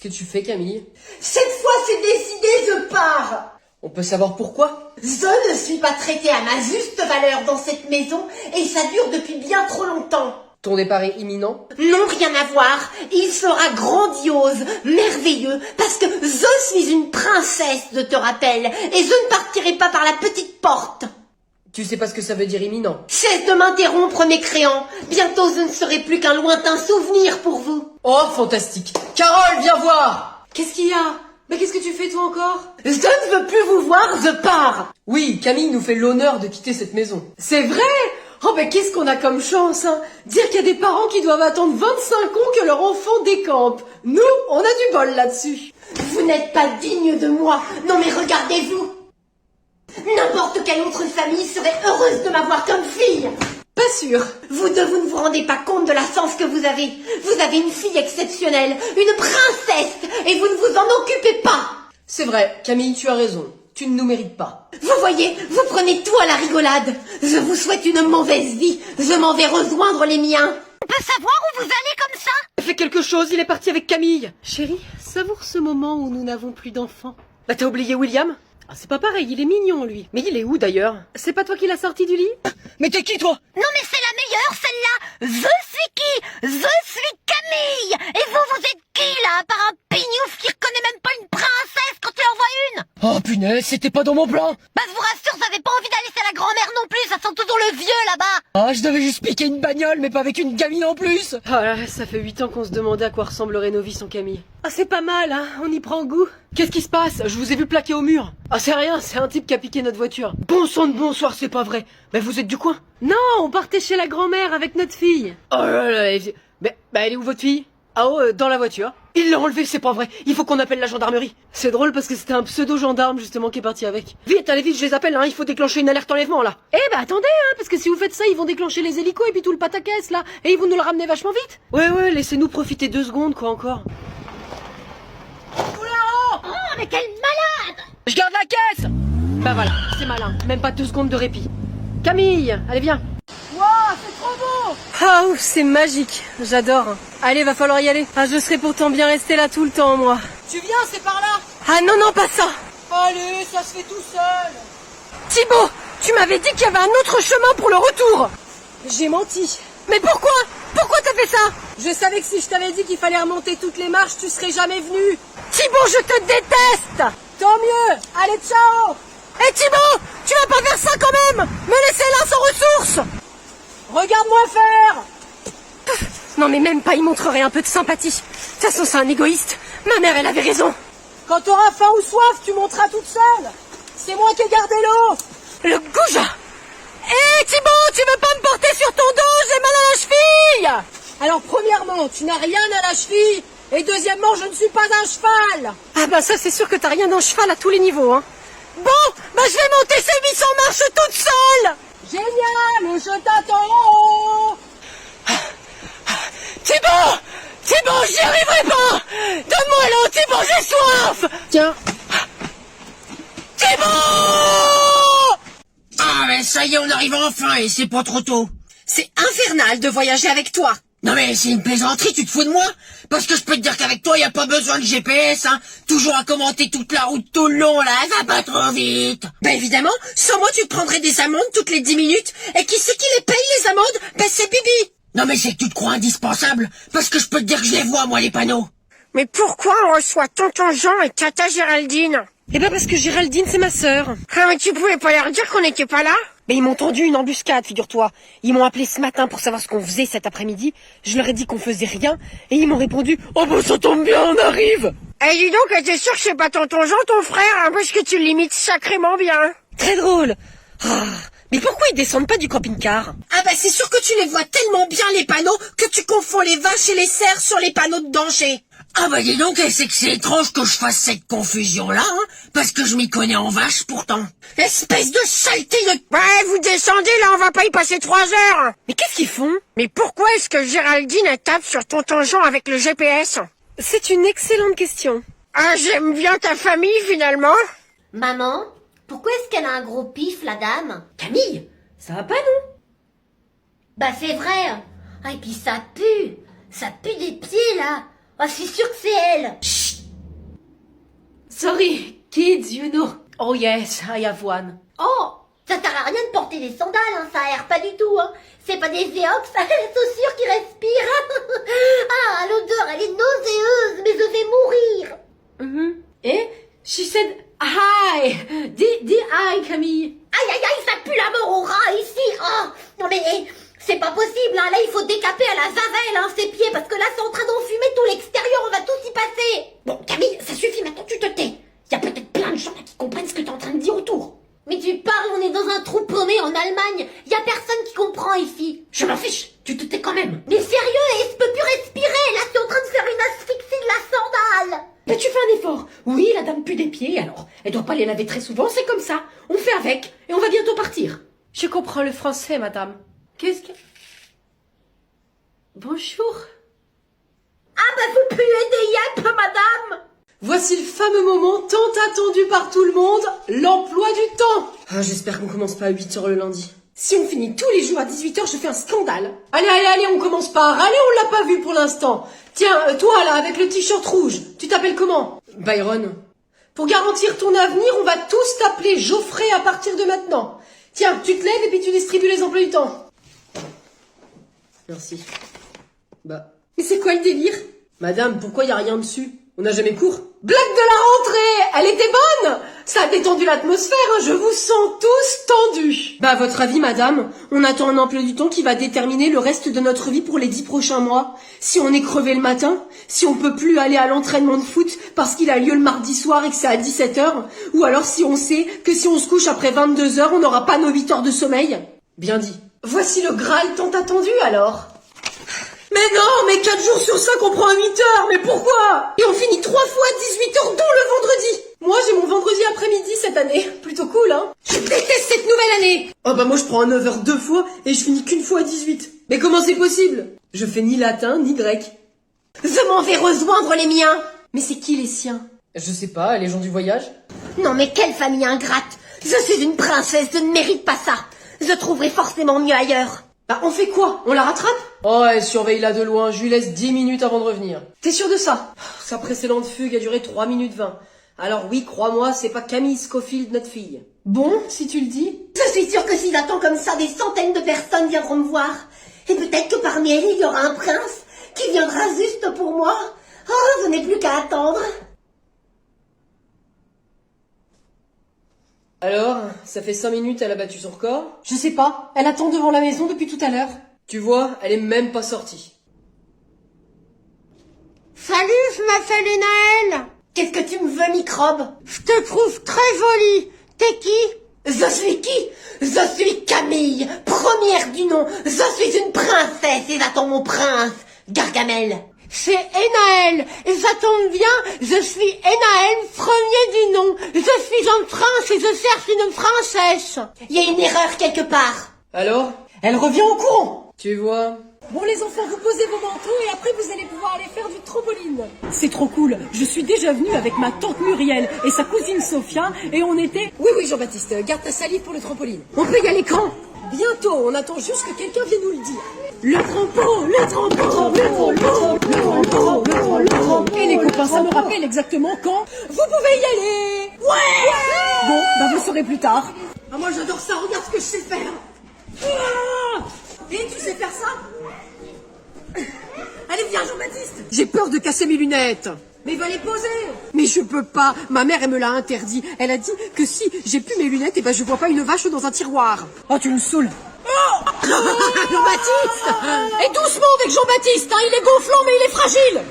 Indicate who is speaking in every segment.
Speaker 1: que tu fais, Camille?
Speaker 2: Cette fois, c'est décidé, je pars.
Speaker 1: On peut savoir pourquoi?
Speaker 2: Je ne suis pas traitée à ma juste valeur dans cette maison et ça dure depuis bien trop longtemps.
Speaker 1: Ton départ est imminent?
Speaker 2: Non, rien à voir. Il sera grandiose, merveilleux, parce que je suis une princesse, je te rappelle, et je ne partirai pas par la petite porte.
Speaker 1: Tu sais pas ce que ça veut dire imminent?
Speaker 2: Cesse de m'interrompre, mécréant. Bientôt, je ne serai plus qu'un lointain souvenir pour vous.
Speaker 1: Oh, fantastique! Carole, viens voir!
Speaker 3: Qu'est-ce qu'il y a? Mais qu'est-ce que tu fais toi encore?
Speaker 2: Je ne veux plus vous voir, je pars.
Speaker 1: Oui, Camille nous fait l'honneur de quitter cette maison.
Speaker 3: C'est vrai? Oh ben qu'est-ce qu'on a comme chance, hein? Dire qu'il y a des parents qui doivent attendre 25 ans que leur enfant décampe. Nous, on a du bol là-dessus.
Speaker 2: Vous n'êtes pas digne de moi. Non mais regardez-vous. N'importe quelle autre famille serait heureuse de m'avoir comme fille.
Speaker 3: Pas sûr.
Speaker 2: Vous deux, vous ne vous rendez pas compte de la chance que vous avez. Vous avez une fille exceptionnelle, une princesse, et vous ne vous en occupez pas.
Speaker 1: C'est vrai, Camille, tu as raison. Tu ne nous mérites pas.
Speaker 2: Vous voyez, vous prenez tout à la rigolade. Je vous souhaite une mauvaise vie. Je m'en vais rejoindre les miens.
Speaker 4: On peut savoir où vous allez comme ça?
Speaker 1: Fais quelque chose, il est parti avec Camille.
Speaker 3: Chérie, savoure ce moment où nous n'avons plus d'enfants. Bah t'as oublié William? Ah, c'est pas pareil, il est mignon lui.
Speaker 1: Mais il est où d'ailleurs?
Speaker 3: C'est pas toi qui l'as sorti du lit?
Speaker 1: Mais t'es qui toi?
Speaker 4: Non mais c'est la meilleure celle-là. Je suis qui? Je suis Camille. Et vous êtes qui là? À part un pignouf qui reconnaît même pas une princesse quand tu en vois une?
Speaker 1: Oh punaise, c'était pas dans mon plan.
Speaker 4: Bah je vous rassure, j'avais pas envie d'aller chez la grand-mère non plus, ça sent toujours le vieux là-bas.
Speaker 1: Ah, je devais juste piquer une bagnole, mais pas avec une gamine en plus.
Speaker 3: Ah là, ça fait 8 ans qu'on se demandait à quoi ressemblerait nos vies sans Camille. Ah c'est pas mal, hein, on y prend goût.
Speaker 1: Qu'est-ce qui se passe? Je vous ai vu plaqué au mur.
Speaker 3: Ah c'est rien, c'est un type qui a piqué notre voiture.
Speaker 1: Bon sang de bonsoir, c'est pas vrai. Mais vous êtes du coin?
Speaker 3: Non, on partait chez la grand-mère avec notre fille.
Speaker 1: Oh là là, elle est où votre fille?
Speaker 3: Ah oh, dans la voiture.
Speaker 1: Il l'a enlevé, c'est pas vrai. Il faut qu'on appelle la gendarmerie.
Speaker 3: C'est drôle parce que c'était un pseudo-gendarme justement qui est parti avec.
Speaker 1: Vite, allez vite, je les appelle, hein. Il faut déclencher une alerte enlèvement là.
Speaker 3: Eh bah attendez, hein, parce que si vous faites ça, ils vont déclencher les hélicos et puis tout le pataquès là, et ils vont nous le ramener vachement vite.
Speaker 1: Ouais, laissez-nous profiter 2 secondes quoi encore.
Speaker 4: Oh mais quelle malade!
Speaker 1: Je garde la caisse.
Speaker 3: Bah voilà, c'est malin, même pas 2 secondes de répit. Camille, allez viens.
Speaker 2: Waouh, c'est trop beau.
Speaker 3: Ah ouf, c'est magique, j'adore. Allez, va falloir y aller. Ah je serais pourtant bien resté là tout le temps moi.
Speaker 1: Tu viens, c'est par là.
Speaker 3: Ah non, pas ça.
Speaker 1: Allez, ça se fait tout seul.
Speaker 3: Thibaut, tu m'avais dit qu'il y avait un autre chemin pour le retour.
Speaker 1: J'ai menti.
Speaker 3: Mais pourquoi? Pourquoi t'as fait ça?
Speaker 1: Je savais que si je t'avais dit qu'il fallait remonter toutes les marches, tu serais jamais venu.
Speaker 3: Thibaut, je te déteste.
Speaker 1: Tant mieux. Allez, ciao.
Speaker 3: Eh Thibaut, tu vas pas faire ça quand même. Me laisser là sans ressources.
Speaker 1: Regarde-moi faire.
Speaker 3: Non mais même pas, il montrerait un peu de sympathie. De toute façon, c'est un égoïste. Ma mère, elle avait raison.
Speaker 1: Quand t'auras faim ou soif, tu monteras toute seule. C'est moi qui ai gardé l'eau.
Speaker 3: Le goujat. Hé Thibaut, tu veux pas me porter sur ton dos? J'ai mal à la cheville.
Speaker 1: Alors premièrement, tu n'as rien à la cheville. Et deuxièmement, je ne suis pas un cheval.
Speaker 3: Ah bah ça, c'est sûr que t'as rien d'un cheval à tous les niveaux, hein. Bon, bah je vais monter ces 800 marches toute seule.
Speaker 1: Génial, je t'attends.
Speaker 3: Thibaut, j'y arriverai pas. Donne-moi l'eau, Thibaut, j'ai soif.
Speaker 1: Tiens.
Speaker 3: Thibaut.
Speaker 5: Ah, mais ça y est, on arrive enfin, et c'est pas trop tôt.
Speaker 2: C'est infernal de voyager avec toi.
Speaker 5: Non mais c'est une plaisanterie, tu te fous de moi? Parce que je peux te dire qu'avec toi, y a pas besoin de GPS, hein. Toujours à commenter toute la route tout le long, là, ça va pas trop vite.
Speaker 2: Ben évidemment, sans moi tu prendrais des amendes toutes les 10 minutes. Et qui c'est qui les paye les amendes? Ben c'est Bibi.
Speaker 5: Non mais c'est que tu te crois indispensable, parce que je peux te dire que je les vois, moi, les panneaux.
Speaker 2: Mais pourquoi on reçoit tonton Jean et tata Géraldine?
Speaker 3: Eh ben parce que Géraldine, c'est ma sœur.
Speaker 2: Ah mais tu pouvais pas leur dire qu'on n'était pas là?
Speaker 3: Mais ils m'ont tendu une embuscade, figure-toi. Ils m'ont appelé ce matin pour savoir ce qu'on faisait cet après-midi. Je leur ai dit qu'on faisait rien. Et ils m'ont répondu « Oh bah ça tombe bien, on arrive !»
Speaker 2: Eh dis donc, t'es sûr que c'est pas tonton Jean ton frère, hein, parce que tu l'imites sacrément bien.
Speaker 3: Très drôle. Ah, mais pourquoi ils descendent pas du camping-car?
Speaker 2: Ah bah c'est sûr que tu les vois tellement bien les panneaux que tu confonds les vaches et les cerfs sur les panneaux de danger.
Speaker 5: Ah bah dis donc, c'est que c'est étrange que je fasse cette confusion-là, hein, parce que je m'y connais en vache, pourtant.
Speaker 2: Espèce de saleté de... Ouais, vous descendez là, on va pas y passer 3 heures.
Speaker 3: Mais qu'est-ce qu'ils font?
Speaker 2: Mais pourquoi est-ce que Géraldine elle tape sur tonton Jean avec le GPS?
Speaker 3: C'est une excellente question.
Speaker 2: Ah, j'aime bien ta famille finalement.
Speaker 4: Maman, pourquoi est-ce qu'elle a un gros pif, la dame?
Speaker 3: Camille, ça va pas, non?
Speaker 4: Bah c'est vrai. Ah, et puis ça pue des pieds là. Ah, c'est sûr que c'est elle.
Speaker 5: Chut,
Speaker 2: Sorry, kids, you know. Oh yes, I have one.
Speaker 4: Oh, ça sert à rien de porter des sandales, hein, ça aère pas du tout, hein. C'est pas des Zéox, ça, les chaussures qui respirent. Ah, l'odeur, elle est nauséeuse, mais je vais mourir.
Speaker 2: Et she said hi. Dis hi, Camille.
Speaker 4: Aïe, aïe, aïe, ça pue la mort au rat ici. Oh, non mais c'est pas possible, hein. Là il faut décaper à la Zavel, hein, ses pieds, parce que là c'est en train d'enfumer tout l'extérieur, on va tous y passer. Bon, Camille, ça suffit, maintenant tu te tais. Y a peut-être plein de gens là qui comprennent ce que t'es en train de dire autour. Mais tu parles, on est dans un trou paumé en Allemagne. Y a personne qui comprend ici. Je m'en fiche, tu te tais quand même. Mais sérieux, et je peux plus respirer. Là, t'es en train de faire une asphyxie de la sandale.
Speaker 2: Mais tu fais un effort. Oui, la dame pue des pieds, alors. Elle doit pas les laver très souvent, c'est comme ça. On fait avec, et on va bientôt partir. Je comprends le français, madame. Qu'est-ce que... Bonjour.
Speaker 4: Ah bah vous puez des yep, madame.
Speaker 1: Voici le fameux moment tant attendu par tout le monde, l'emploi du temps. Ah, j'espère qu'on commence pas à 8h le lundi. Si on finit tous les jours à 18h, je fais un scandale. Allez, on commence pas. Allez, on l'a pas vu pour l'instant. Tiens, toi là, avec le t-shirt rouge, tu t'appelles comment? Byron. Pour garantir ton avenir, on va tous t'appeler Geoffrey à partir de maintenant. Tiens, tu te lèves et puis tu distribues les emplois du temps. Merci. Bah. Mais c'est quoi le délire? Madame, pourquoi y a rien dessus? On n'a jamais cours? Blague de la rentrée! Elle était bonne! Ça a détendu l'atmosphère, hein, je vous sens tous tendus. Bah, à votre avis, madame, on attend un emploi du temps qui va déterminer le reste de notre vie pour les 10 prochains mois. Si on est crevé le matin, si on peut plus aller à l'entraînement de foot parce qu'il a lieu le mardi soir et que c'est à 17h, ou alors si on sait que si on se couche après 22h, on n'aura pas nos 8 heures de sommeil. Bien dit. Voici le Graal tant attendu, alors. Mais non, mais 4 jours sur 5 on prend à 8 heures, mais pourquoi? Et on finit 3 fois à 18h, dont le vendredi. Moi j'ai mon vendredi après-midi cette année, plutôt cool hein. Je déteste cette nouvelle année. Oh bah moi je prends à 9h 2 fois et je finis qu'une fois à 18. Mais comment c'est possible? Je fais ni latin ni grec.
Speaker 2: Je m'en vais rejoindre les miens.
Speaker 1: Mais c'est qui les siens? Je sais pas, les gens du voyage.
Speaker 2: Non mais quelle famille ingrate. Je suis une princesse, je ne mérite pas ça. Je trouverai forcément mieux ailleurs.
Speaker 1: Bah on fait quoi? On la rattrape? Oh elle surveille-la de loin, je lui laisse 10 minutes avant de revenir. T'es sûr de ça? Sa précédente fugue a duré 3 minutes 20. Alors oui, crois-moi, c'est pas Camille Scofield, notre fille. Bon, si tu le dis.
Speaker 2: Je suis sûre que si j'attends comme ça, des centaines de personnes viendront me voir. Et peut-être que parmi elles, il y aura un prince qui viendra juste pour moi. Oh, je n'ai plus qu'à attendre.
Speaker 1: Alors, ça fait 5 minutes, elle a battu son record? Je sais pas, elle attend devant la maison depuis tout à l'heure. Tu vois, elle est même pas sortie.
Speaker 2: Salut, je m'appelle Enaël. Qu'est-ce que tu me veux, microbe? Je te trouve très jolie. T'es qui? Je suis qui? Je suis Camille, première du nom. Je suis une princesse et j'attends mon prince, Gargamel. C'est Enaël, et ça tombe bien, je suis Enaël, premier du nom. Je suis un prince et je cherche une princesse. Il y a une erreur quelque part.
Speaker 1: Alors? Elle revient au courant. Tu vois?
Speaker 3: Bon les enfants, vous posez vos manteaux et après vous allez pouvoir aller faire du trampoline. C'est trop cool, je suis déjà venue avec ma tante Muriel et sa cousine Sophia et on était...
Speaker 1: Oui Jean-Baptiste, garde ta salive pour le trampoline. On peut y aller quand? Bientôt, on attend juste que quelqu'un vienne nous le dire. Le trampo.
Speaker 3: Et les copains, ça me rappelle exactement quand vous pouvez y aller. Ouais. Bon, bah vous saurez plus tard.
Speaker 1: Ah moi j'adore ça, regarde ce que je sais faire. Ah et tu sais faire ça? Allez viens Jean-Baptiste. J'ai peur de casser mes lunettes. Mais va les poser. Mais je peux pas, ma mère elle me l'a interdit. Elle a dit que si j'ai plus mes lunettes, et ben je vois pas une vache dans un tiroir.
Speaker 3: Oh tu me saoules.
Speaker 1: Jean-Baptiste. Et doucement avec Jean-Baptiste, hein, il est gonflant mais il est fragile.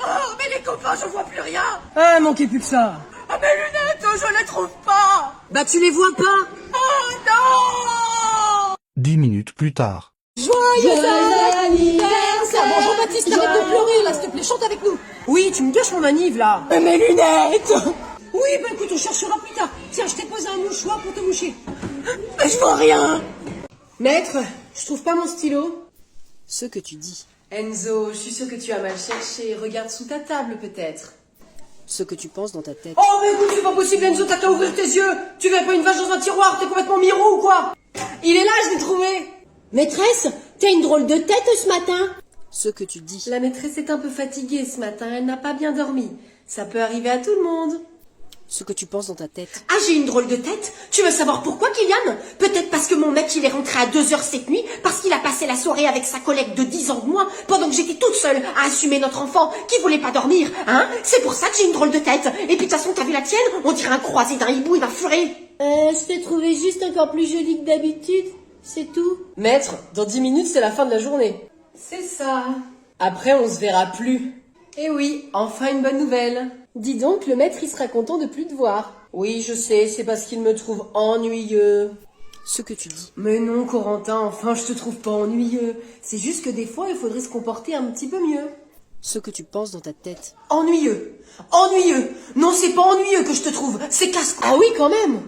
Speaker 1: Oh mais les copains, je vois plus rien.
Speaker 3: Ah, manquait plus que ça.
Speaker 1: Ah mes lunettes, je les trouve pas. Bah tu les vois pas. Oh non.
Speaker 6: 10 minutes plus tard.
Speaker 1: Joyeux anniversaire. Bon Jean-Baptiste, arrête de pleurer là, s'il te plaît, chante avec nous. Oui, tu me gâches mon manivre là. Mais mes lunettes. Oui, bah écoute, on cherchera plus tard. Tiens, je t'ai posé un mouchoir pour te moucher. Mais je vois rien. Maître, je trouve pas mon stylo. Ce que tu dis. Enzo, je suis sûre que tu as mal cherché. Regarde sous ta table peut-être. Ce que tu penses dans ta tête. Oh mais écoute, c'est pas possible Enzo, t'as qu'à ouvrir tes yeux. Tu verrais pas une vache dans un tiroir, t'es complètement miro ou quoi? Il est là, je l'ai trouvé.
Speaker 2: Maîtresse, t'as une drôle de tête ce matin.
Speaker 1: Ce que tu dis. La maîtresse est un peu fatiguée ce matin, elle n'a pas bien dormi. Ça peut arriver à tout le monde.
Speaker 3: Ce que tu penses dans ta tête.
Speaker 2: Ah, j'ai une drôle de tête. Tu veux savoir pourquoi, Kylian? Peut-être parce que mon mec, il est rentré à 2h cette nuit, parce qu'il a passé la soirée avec sa collègue de 10 ans de moins, pendant que j'étais toute seule à assumer notre enfant, qui voulait pas dormir, hein? C'est pour ça que j'ai une drôle de tête. Et puis de toute façon, t'as vu la tienne? On dirait un croisé d'un hibou et d'un furet.
Speaker 1: Je t'ai trouvé juste encore plus jolie que d'habitude, c'est tout. Maître, dans 10 minutes, c'est la fin de la journée.
Speaker 2: C'est ça.
Speaker 1: Après, on se verra plus. Eh oui, enfin une bonne nouvelle. Dis donc, le maître, il sera content de plus te voir. Oui, je sais, c'est parce qu'il me trouve ennuyeux.
Speaker 3: Ce que tu dis.
Speaker 1: Mais non, Corentin, enfin, je te trouve pas ennuyeux. C'est juste que des fois, il faudrait se comporter un petit peu mieux.
Speaker 3: Ce que tu penses dans ta tête.
Speaker 2: Ennuyeux. Ennuyeux. Non, c'est pas ennuyeux que je te trouve, c'est casse-cou.
Speaker 1: Ah oui, quand même.